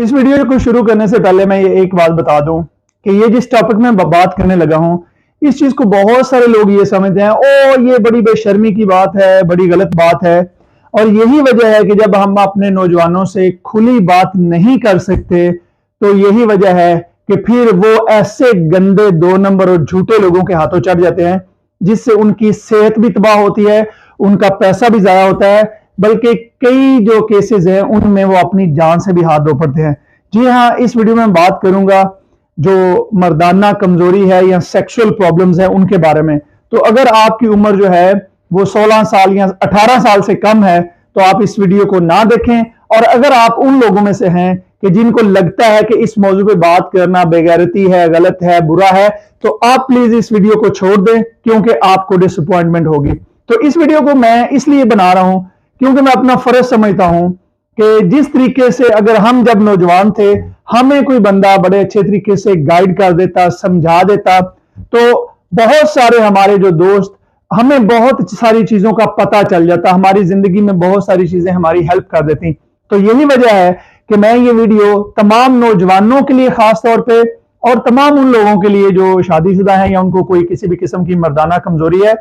इस वीडियो को शुरू करने से पहले मैं ये एक बात बता दूं कि ये जिस टॉपिक में बात करने लगा हूं, इस चीज को बहुत सारे लोग ये समझते हैं, ओ ये बड़ी बेशर्मी की बात है, बड़ी गलत बात है। और यही वजह है कि जब हम अपने नौजवानों से खुली बात नहीं कर सकते, तो यही वजह है कि फिर वो ऐसे गंदे 2 नंबर और झूठे लोगों के हाथों चढ़ जाते हैं, जिससे उनकी सेहत भी तबाह होती है, उनका पैसा भी जाया होता है, बल्कि कई जो केसेस हैं उनमें वो अपनी जान से भी हाथ धो पड़ते हैं। जी हाँ, इस वीडियो में बात करूंगा जो मर्दाना कमजोरी है या सेक्सुअल प्रॉब्लम्स है उनके बारे में। तो अगर आपकी उम्र जो है वो 16 साल या 18 साल से कम है तो आप इस वीडियो को ना देखें। और अगर आप उन लोगों में से हैं कि जिनको लगता है कि इस मौजू पे बात करना बेगैरती है, गलत है, बुरा है, तो आप प्लीज इस वीडियो को छोड़ दें, क्योंकि आपको डिसअपॉइंटमेंट होगी। तो इस वीडियो को मैं इसलिए बना रहा हूं क्योंकि मैं अपना फर्ज समझता हूं कि जिस तरीके से अगर हम जब नौजवान थे हमें कोई बंदा बड़े अच्छे तरीके से गाइड कर देता, समझा देता, तो बहुत सारे हमारे जो दोस्त, हमें बहुत सारी चीजों का पता चल जाता, हमारी जिंदगी में बहुत सारी चीजें हमारी हेल्प कर देती। तो यही वजह है कि मैं ये वीडियो तमाम नौजवानों के लिए खास तौर पे और तमाम उन लोगों के लिए जो शादीशुदा हैं या उनको कोई किसी भी किस्म की मर्दाना कमजोरी है,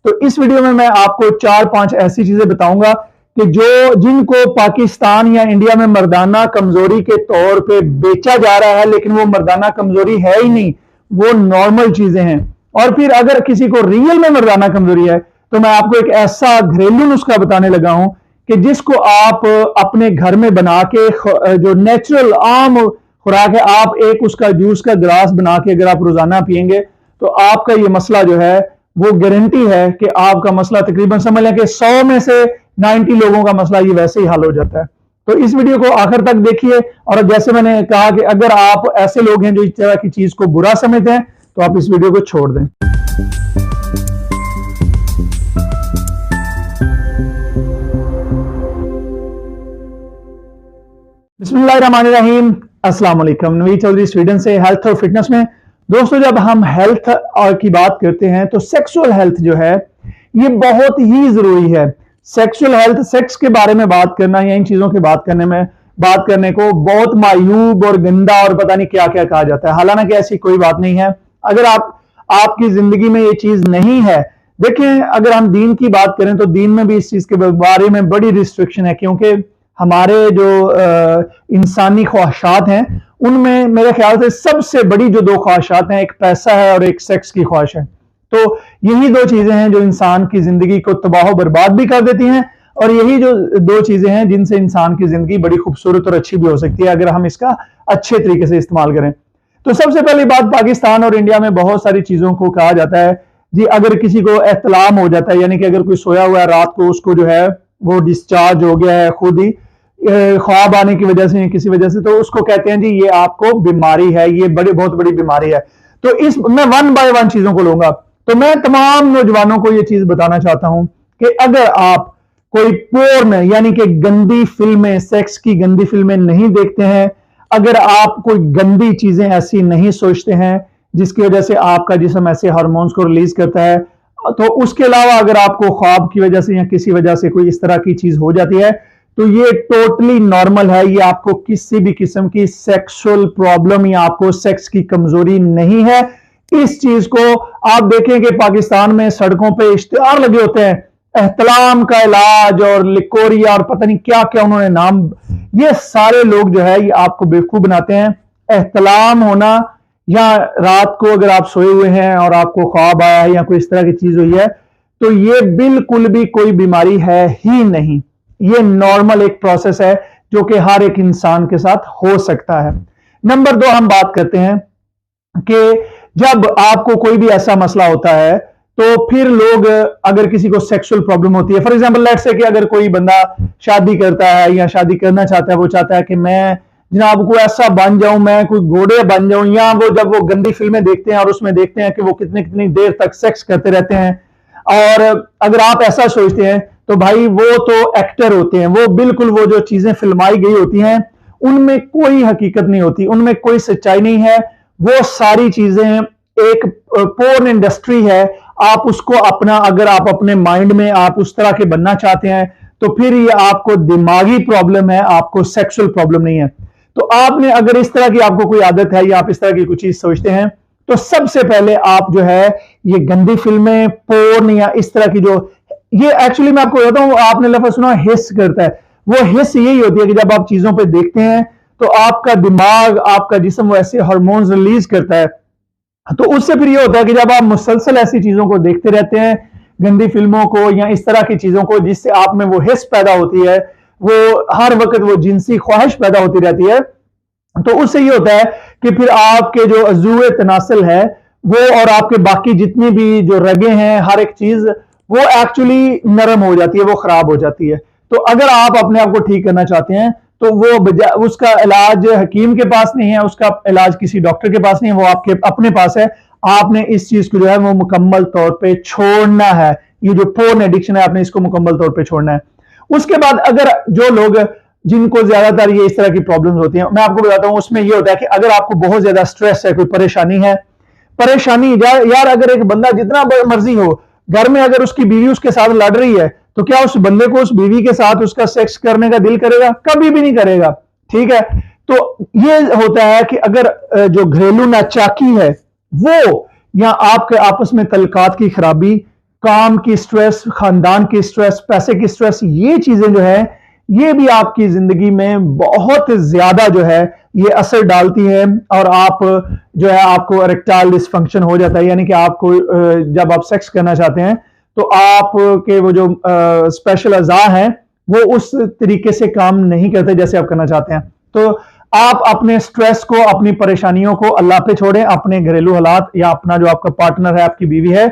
तो इस वीडियो में मैं आपको 4-5 ऐसी चीजें बताऊंगा कि जो जिनको पाकिस्तान या इंडिया में मर्दाना कमजोरी के तौर पे बेचा जा रहा है, लेकिन वो मर्दाना कमजोरी है ही नहीं, वो नॉर्मल चीजें हैं। और फिर अगर किसी को रियल में मर्दाना कमजोरी है तो मैं आपको एक ऐसा घरेलू नुस्खा बताने लगा हूं कि जिसको आप अपने घर में बना के, जो नेचुरल आम खुराक है, आप एक उसका जूस का गिलास बना के अगर आप रोजाना पिएंगे तो आपका ये मसला जो है वो गारंटी है कि आपका मसला तकरीबन समझ लें कि 100 में से 90 लोगों का मसला ये वैसे ही हल हो जाता है। तो इस वीडियो को आखिर तक देखिए। और जैसे मैंने कहा कि अगर आप ऐसे लोग हैं जो इस तरह की चीज को बुरा समझते हैं तो आप इस वीडियो को छोड़ दें। बिस्मिल्लाहिर्रहमानिर्रहीम, अस्सलाम वालेकुम। नवीद चौधरी स्वीडन से, हेल्थ और फिटनेस में। दोस्तों, जब हम हेल्थ की बात करते हैं तो सेक्सुअल हेल्थ जो है ये बहुत ही जरूरी है। सेक्सुअल हेल्थ, सेक्स के बारे में बात करना या इन चीजों की बात करने को बहुत मायूब और गंदा और पता नहीं क्या क्या कहा जाता है। हालांकि ऐसी कोई बात नहीं है। अगर आपकी जिंदगी में ये चीज नहीं है, देखें, अगर हम दीन की बात करें तो दीन में भी इस चीज के बारे में बड़ी रिस्ट्रिक्शन है, क्योंकि हमारे जो इंसानी ख्वाहिशात हैं उनमें मेरे ख्याल से सबसे बड़ी जो 2 ख्वाहिशात हैं, एक पैसा है और एक सेक्स की ख्वाहिश है। तो यही 2 चीजें हैं जो इंसान की जिंदगी को तबाह बर्बाद भी कर देती हैं, और यही जो 2 चीजें हैं जिनसे इंसान की जिंदगी बड़ी खूबसूरत और अच्छी भी हो सकती है अगर हम इसका अच्छे तरीके से इस्तेमाल करें। तो सबसे पहली बात, पाकिस्तान और इंडिया में बहुत सारी चीजों को कहा जाता है जी, अगर किसी को एहतलाम हो जाता है, यानी कि अगर कोई सोया हुआ है रात को, उसको जो है वो डिस्चार्ज हो गया है खुद ही ख्वाब आने की वजह से, किसी वजह से, तो उसको कहते हैं जी ये आपको बीमारी है, ये बहुत बड़ी बीमारी है। तो इस मैं 1 बाय 1 चीजों को लूंगा। तो मैं तमाम नौजवानों को ये चीज बताना चाहता हूं कि अगर आप कोई पोर्न यानी कि गंदी फिल्में, सेक्स की गंदी फिल्में नहीं देखते हैं, अगर आप कोई गंदी चीजें ऐसी नहीं सोचते हैं जिसकी वजह से आपका जिस्म ऐसे हार्मोन्स को रिलीज करता है, तो उसके अलावा अगर आपको ख्वाब की वजह से या किसी वजह से कोई इस तरह की चीज हो जाती है तो ये टोटली नॉर्मल है। ये आपको किसी भी किस्म की सेक्सुअल प्रॉब्लम या आपको सेक्स की कमजोरी नहीं है। इस चीज को आप देखें कि पाकिस्तान में सड़कों पे इश्तिहार लगे होते हैं, एहतलाम का इलाज और लिकोरिया और पता नहीं क्या क्या उन्होंने नाम, ये सारे लोग जो है ये आपको बेवकूफ बनाते हैं। एहतलाम होना या रात को अगर आप सोए हुए हैं और आपको ख्वाब आया है या कोई इस तरह की चीज हुई है, तो ये बिल्कुल भी कोई बीमारी है ही नहीं। ये नॉर्मल एक प्रोसेस है जो कि हर एक इंसान के साथ हो सकता है। नंबर 2, हम बात करते हैं कि जब आपको कोई भी ऐसा मसला होता है तो फिर लोग, अगर किसी को सेक्सुअल प्रॉब्लम होती है, फॉर एग्जांपल लेट्स से कि अगर कोई बंदा शादी करता है या शादी करना चाहता है, वो चाहता है कि मैं जनाब को ऐसा बन जाऊं, मैं कोई घोड़े बन जाऊं, या वो जब वो गंदी फिल्में देखते हैं और उसमें देखते हैं कि वो कितनी देर तक सेक्स करते रहते हैं, और अगर आप ऐसा सोचते हैं तो भाई वो तो एक्टर होते हैं, वो बिल्कुल वो जो चीजें फिल्माई गई होती हैं उनमें कोई हकीकत नहीं होती, उनमें कोई सच्चाई नहीं है। वो सारी चीजें एक पोर्न इंडस्ट्री है। आप उसको अपना, अगर आप अपने माइंड में आप उस तरह के बनना चाहते हैं तो फिर ये आपको दिमागी प्रॉब्लम है, आपको सेक्सुअल प्रॉब्लम नहीं है। तो आपने अगर इस तरह की आपको कोई आदत है या आप इस तरह की कुछ चीज सोचते हैं, तो सबसे पहले आप जो है ये गंदी फिल्में, पोर्न या इस तरह की जो, ये एक्चुअली मैं आपको बताता हूं, आपने लफ्ज सुना हिस करता है, वो हिस यही होती है कि जब आप चीजों पे देखते हैं तो आपका दिमाग, आपका जिस्म वैसे हार्मोन्स रिलीज करता है। तो उससे फिर ये होता है कि जब आप मुसलसल ऐसी चीजों को देखते रहते हैं, गंदी फिल्मों को या इस तरह की चीजों को, जिससे आप में वो हिस पैदा होती है, वो हर वक्त वो जिनसी ख्वाहिश पैदा होती रहती है, तो उससे ये होता है कि फिर आपके जो अज़ूए तनासल है वो, और आपके बाकी जितनी भी जो रगे हैं, हर एक चीज वो एक्चुअली नरम हो जाती है, वो खराब हो जाती है। तो अगर आप अपने आप को ठीक करना चाहते हैं तो वो उसका इलाज हकीम के पास नहीं है, उसका इलाज किसी डॉक्टर के पास नहीं है, वो आपके अपने पास है। आपने इस चीज को जो है वो मुकम्मल तौर पे छोड़ना है। ये जो पोर्न एडिक्शन है, आपने इसको मुकम्मल तौर पे छोड़ना है। उसके बाद अगर जो लोग जिनको ज्यादातर ये इस तरह की प्रॉब्लम्स होती हैं, मैं आपको बताता हूं, उसमें ये होता है कि अगर आपको बहुत ज्यादा स्ट्रेस है, कोई परेशानी है, यार अगर एक बंदा जितना मर्जी हो, घर में अगर उसकी बीवी उसके साथ लड़ रही है, तो क्या उस बंदे को उस बीवी के साथ उसका सेक्स करने का दिल करेगा? कभी भी नहीं करेगा। ठीक है, तो ये होता है कि अगर जो घरेलू नाचाकी है वो, या आपके आपस में तल्कात की खराबी, काम की स्ट्रेस, खानदान की स्ट्रेस, पैसे की स्ट्रेस, ये चीजें जो है ये भी आपकी जिंदगी में बहुत ज्यादा जो है ये असर डालती है, और आप जो है आपको इरेक्टाइल डिसफंक्शन हो जाता है, यानी कि आपको जब आप सेक्स करना चाहते हैं तो आपके वो जो स्पेशल अज़ा हैं वो उस तरीके से काम नहीं करते जैसे आप करना चाहते हैं। तो आप अपने स्ट्रेस को, अपनी परेशानियों को अल्लाह पे छोड़ें, अपने घरेलू हालात या अपना जो आपका पार्टनर है, आपकी बीवी है,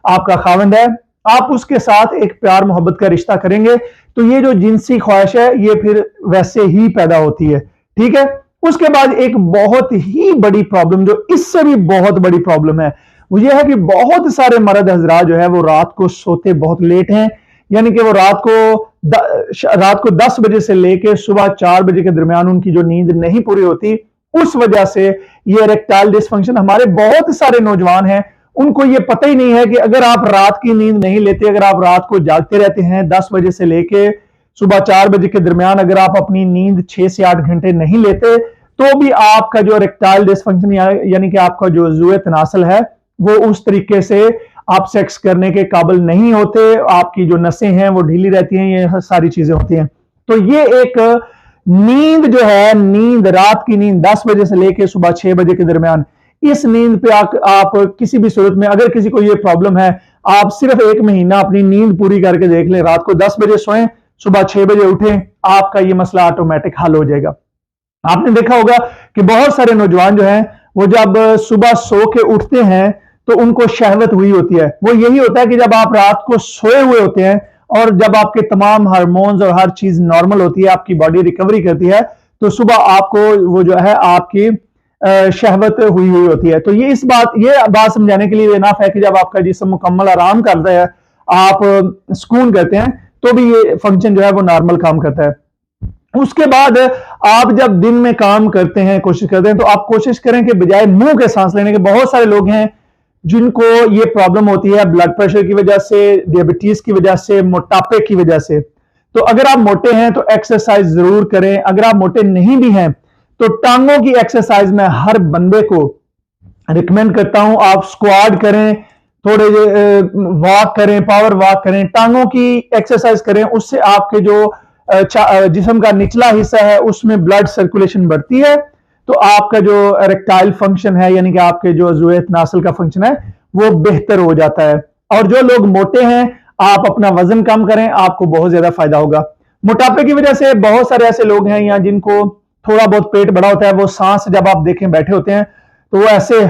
आपका खाविंद है, आप उसके साथ एक प्यार मोहब्बत का रिश्ता करेंगे तो ये जो जिनसी ख्वाहिश है ये फिर वैसे ही पैदा होती है। ठीक है, उसके बाद एक बहुत ही बड़ी प्रॉब्लम, जो इससे भी बहुत बड़ी प्रॉब्लम है, वो ये है कि बहुत सारे मर्द हजरात जो है वो रात को सोते बहुत लेट हैं, यानी कि वो रात को 10 बजे से लेकर सुबह 4 बजे के दरमियान उनकी जो नींद नहीं पूरी होती, उस वजह से ये इरेक्टाइल डिसफंक्शन, हमारे बहुत सारे नौजवान हैं उनको ये पता ही नहीं है कि अगर आप रात की नींद नहीं लेते, अगर आप रात को जागते रहते हैं 10 बजे से लेके सुबह 4 बजे के दरमियान, अगर आप अपनी नींद 6 से 8 घंटे नहीं लेते, तो भी आपका जो इरेक्टाइल डिसफंक्शन यानी कि आपका जो अज़ूए तनासल है वो उस तरीके से आप सेक्स करने के काबिल नहीं होते, आपकी जो नसें हैं वो ढीली रहती हैं, ये सारी चीजें होती हैं। तो ये एक नींद जो है, नींद, रात की नींद 10 बजे से लेकर सुबह 6 बजे के दरमियान, इस नींद पे आप किसी भी सूरत में, अगर किसी को ये प्रॉब्लम है, आप सिर्फ 1 महीना अपनी नींद पूरी करके देख लें, रात को 10 बजे सोएं, सुबह 6 बजे उठें, आपका ये मसला ऑटोमेटिक हल हो जाएगा। आपने देखा होगा कि बहुत सारे नौजवान जो हैं वो जब सुबह सो के उठते हैं तो उनको शहवत हुई होती है। वो यही होता है कि जब आप रात को सोए हुए होते हैं और जब आपके तमाम हार्मोन्स और हर चीज नॉर्मल होती है, आपकी बॉडी रिकवरी करती है, तो सुबह आपको वो जो है आपकी शहवत हुई होती है। तो ये बात समझाने के लिए इनफ है कि जब आपका जिस्म मुकम्मल आराम करता है, आप सुकून करते हैं, तो भी ये फंक्शन जो है वो नॉर्मल काम करता है। उसके बाद आप जब दिन में काम करते हैं, कोशिश करते हैं, तो आप कोशिश करें कि बजाय मुंह के सांस लेने के, बहुत सारे लोग हैं जिनको ये प्रॉब्लम होती है ब्लड प्रेशर की वजह से, डायबिटीज की वजह से, मोटापे की वजह से। तो अगर आप मोटे हैं तो एक्सरसाइज जरूर करें। अगर आप मोटे नहीं भी हैं तो टांगों की एक्सरसाइज में हर बंदे को रिकमेंड करता हूं, आप स्क्वाड करें, थोड़े वॉक करें, पावर वॉक करें, टांगों की एक्सरसाइज करें। उससे आपके जो जिस्म का निचला हिस्सा है उसमें ब्लड सर्कुलेशन बढ़ती है, तो आपका जो इरेक्टाइल फंक्शन है, यानी कि आपके जो अज़ूए तनासल का फंक्शन है, वो बेहतर हो जाता है। और जो लोग मोटे हैं, आप अपना वजन कम करें, आपको बहुत ज्यादा फायदा होगा। मोटापे की वजह से बहुत सारे ऐसे लोग हैं यहाँ जिनको थोड़ा बहुत पेट बड़ा होता है, वो सांस जब आप देखें बैठे होते हैं तो वो ऐसे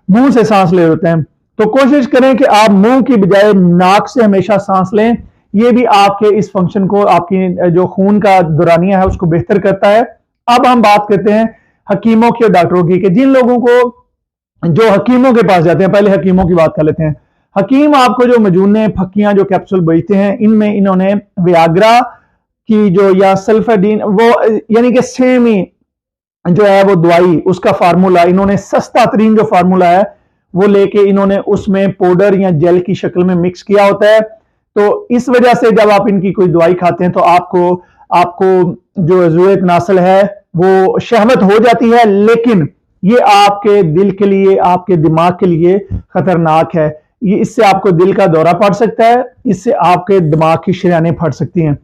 मुंह से सांस ले होते हैं। तो कोशिश करें कि आप मुंह की बजाय नाक से हमेशा सांस लें, ये भी आपके इस फंक्शन को, आपकी जो खून का दौरानिया है उसको बेहतर करता है। अब हम बात करते हैं हकीमों की और डॉक्टरों की, कि जिन लोगों को जो हकीमों के पास जाते हैं, पहले हकीमों की बात कर लेते हैं। हकीम आपको जो मजूने, फक्कियां, जो कैप्सूल बेचते हैं, इनमें इन्होंने वियाग्रा की जो, या सल्फाडीन, वो यानी कि सेम ही जो है वो दवाई, उसका फार्मूला इन्होंने सस्ता तरीन जो फार्मूला है वो लेके इन्होंने उसमें पाउडर या जेल की शक्ल में मिक्स किया होता है। तो इस वजह से जब आप इनकी कोई दवाई खाते हैं तो आपको आपको जो ज़ुए तनासल है वो शहवत हो जाती है, लेकिन ये आपके दिल के लिए, आपके दिमाग के लिए खतरनाक है। ये इससे आपको दिल का दौरा पड़ सकता है, इससे आपके दिमाग की शरीयानें फट सकती हैं।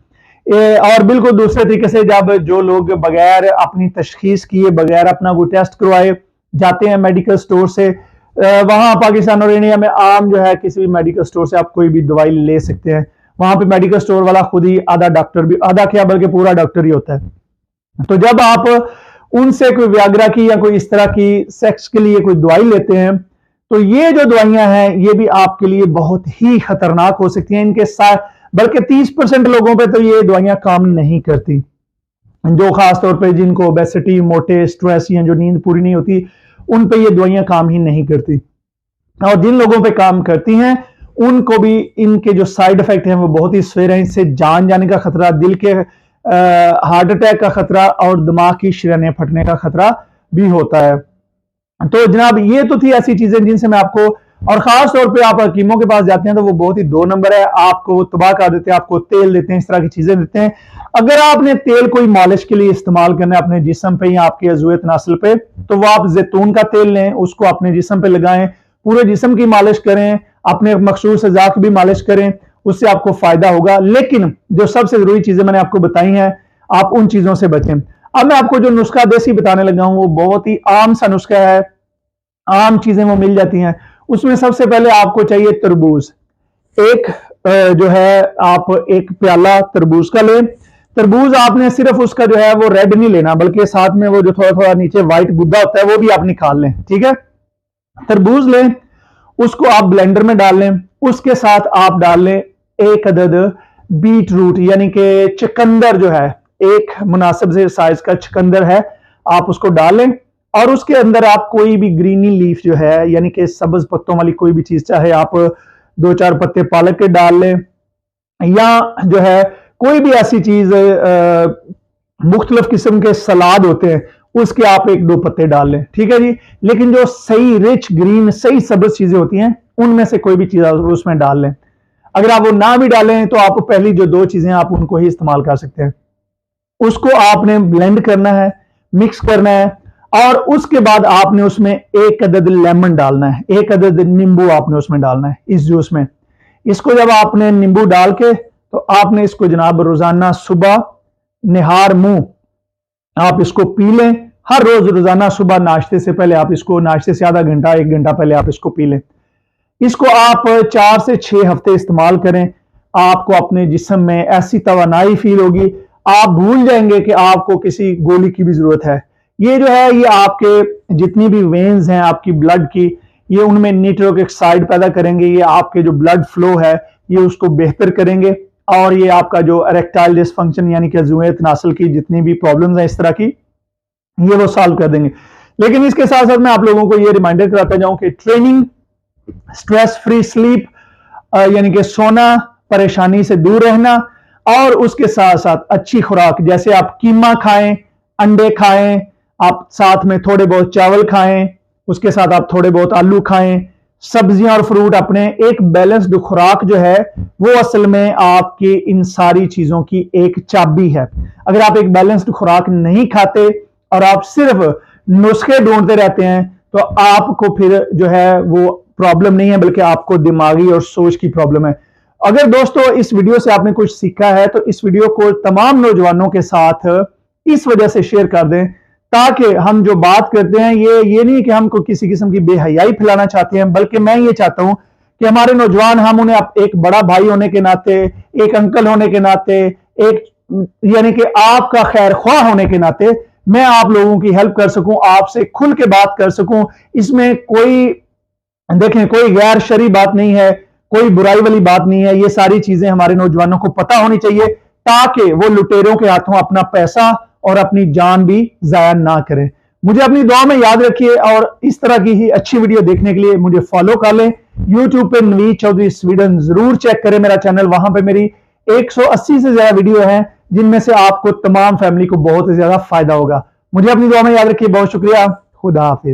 और बिल्कुल दूसरे तरीके से जब जो लोग बगैर अपनी तशखीस किए, बगैर अपना कोई टेस्ट करवाए जाते हैं मेडिकल स्टोर से, वहां पाकिस्तान और इंडिया में आम जो है किसी भी मेडिकल स्टोर से आप कोई भी दवाई ले सकते हैं। वहां पे मेडिकल स्टोर वाला खुद ही आधा डॉक्टर भी, आधा क्या बल्कि पूरा डॉक्टर ही होता है। तो जब आप उनसे कोई व्याग्रा की या कोई इस तरह की सेक्स के लिए कोई दवाई लेते हैं, तो ये जो दवाइयां हैं ये भी आपके लिए बहुत ही खतरनाक हो सकती हैं। इनके साथ बल्कि 30% लोगों पे तो ये दवाइयां काम नहीं करती, जो खास तौर पे जिनको ओबेसिटी, मोटे, स्ट्रेस या जो नींद पूरी नहीं होती, उन पे ये दवाइयां काम ही नहीं करती। और जिन लोगों पे काम करती हैं उनको भी इनके जो साइड इफेक्ट हैं वो बहुत ही सवेरे हैं। इससे जान जाने का खतरा, दिल के हार्ट अटैक का खतरा और दिमाग की शरीयानें फटने का खतरा भी होता है। तो जनाब ये तो थी ऐसी चीजें जिनसे मैं आपको, और खास तौर पे आप हकीमों के पास जाते हैं तो वो बहुत ही 2 नंबर है, आपको तबाह कर देते हैं, आपको तेल देते हैं, इस तरह की चीजें देते हैं। अगर आपने तेल कोई मालिश के लिए इस्तेमाल करना है अपने जिस्म पे या आपके अज़ूए तनासल पे, तो वो आप जैतून का तेल लें, उसको अपने जिस्म पे लगाएं, पूरे जिस्म की मालिश करें, अपने मखसूस अज़ा की भी मालिश करें, उससे आपको फायदा होगा। लेकिन जो सबसे जरूरी चीजें मैंने आपको बताई हैं, आप उन चीजों से बचें। अब मैं आपको जो नुस्खा देसी बताने लगा हूं वो बहुत ही आम सा नुस्खा है, आम चीजें वो मिल जाती हैं। उसमें सबसे पहले आपको चाहिए तरबूज। एक जो है आप एक प्याला तरबूज का लें। तरबूज आपने सिर्फ उसका जो है वो रेड नहीं लेना, बल्कि साथ में वो जो थोड़ा थोड़ा नीचे व्हाइट गुद्दा होता है वो भी आप निकाल लें, ठीक है। तरबूज लें, उसको आप ब्लेंडर में डाल लें, उसके साथ आप डाल लें 1 अदद बीट रूट, यानी कि चुकंदर जो है, एक मुनासिब से साइज का चुकंदर है, आप उसको डाल लें। और उसके अंदर आप कोई भी ग्रीनी लीफ जो है, यानी कि सब्ज पत्तों वाली कोई भी चीज, चाहे आप 2-4 पत्ते पालक के डाल लें या जो है कोई भी ऐसी चीज, मुख्तलिफ किस्म के सलाद होते हैं उसके आप 1-2 पत्ते डाल लें, ठीक है जी। लेकिन जो सही रिच ग्रीन सही सब्ज चीजें होती हैं उनमें से कोई भी चीज उसमें डाल लें। अगर आप वो ना भी डालें तो आप पहली जो 2 चीजें आप उनको ही इस्तेमाल कर सकते हैं। उसको आपने ब्लेंड करना है, मिक्स करना है, और उसके बाद आपने उसमें 1 अदद लेमन डालना है, 1 अदद नींबू आपने उसमें डालना है इस जूस में। इसको जब आपने नींबू डाल के, तो आपने इसको जनाब रोजाना सुबह निहार मुंह आप इसको पी लें। हर रोज रोजाना सुबह नाश्ते से पहले आप इसको, नाश्ते से आधा घंटा 1 घंटा पहले आप इसको पी लें। इसको आप 4 से 6 हफ्ते इस्तेमाल करें, आपको अपने जिस्म में ऐसी तवानाई फील होगी, आप भूल जाएंगे कि आपको किसी गोली की भी जरूरत है। ये जो है ये आपके जितनी भी वेन्स हैं आपकी ब्लड की, ये उनमें निट्रिक ऑक्साइड पैदा करेंगे, ये आपके जो ब्लड फ्लो है ये उसको बेहतर करेंगे, और ये आपका जो इरेक्टाइल डिसफंक्शन यानी कि अज़ूए तनासल की जितनी भी प्रॉब्लम्स हैं इस तरह की, ये वो सॉल्व कर देंगे। लेकिन इसके साथ साथ मैं आप लोगों को ये रिमाइंडर कराता जाऊं कि ट्रेनिंग, स्ट्रेस फ्री स्लीप यानी कि सोना, परेशानी से दूर रहना, और उसके साथ साथ अच्छी खुराक, जैसे आप कीमा खाएं, अंडे खाएं, आप साथ में थोड़े बहुत चावल खाएं, उसके साथ आप थोड़े बहुत आलू खाएं, सब्जियां और फ्रूट, अपने एक बैलेंस्ड खुराक जो है वो असल में आपकी इन सारी चीजों की एक चाबी है। अगर आप एक बैलेंस्ड खुराक नहीं खाते और आप सिर्फ नुस्खे ढूंढते रहते हैं तो आपको फिर जो है वो प्रॉब्लम नहीं है, बल्कि आपको दिमागी और सोच की प्रॉब्लम है। अगर दोस्तों इस वीडियो से आपने कुछ सीखा है तो इस वीडियो को तमाम नौजवानों के साथ इस वजह से शेयर कर दें, ताकि हम जो बात करते हैं ये नहीं कि हमको किसी किस्म की बेहयाई फैलाना चाहते हैं, बल्कि मैं ये चाहता हूं कि हमारे नौजवान, हम उन्हें एक बड़ा भाई होने के नाते, एक अंकल होने के नाते, एक यानी कि आपका खैर ख्वाह होने के नाते मैं आप लोगों की हेल्प कर सकूं, आपसे खुल के बात कर सकूं। इसमें कोई देखें कोई गैर शरई बात नहीं है, कोई बुराई वाली बात नहीं है। ये सारी चीजें हमारे नौजवानों को पता होनी चाहिए ताकि वो लुटेरों के हाथों अपना पैसा और अपनी जान भी जाया ना करें। मुझे अपनी दुआ में याद रखिए, और इस तरह की ही अच्छी वीडियो देखने के लिए मुझे फॉलो कर लें। यूट्यूब पे नवीद चौधरी स्वीडन जरूर चेक करें मेरा चैनल, वहां पे मेरी 180 से ज्यादा वीडियो हैं जिनमें से आपको तमाम फैमिली को बहुत ज्यादा फायदा होगा। मुझे अपनी दुआ में याद रखिए। बहुत शुक्रिया। खुदा हाफिज।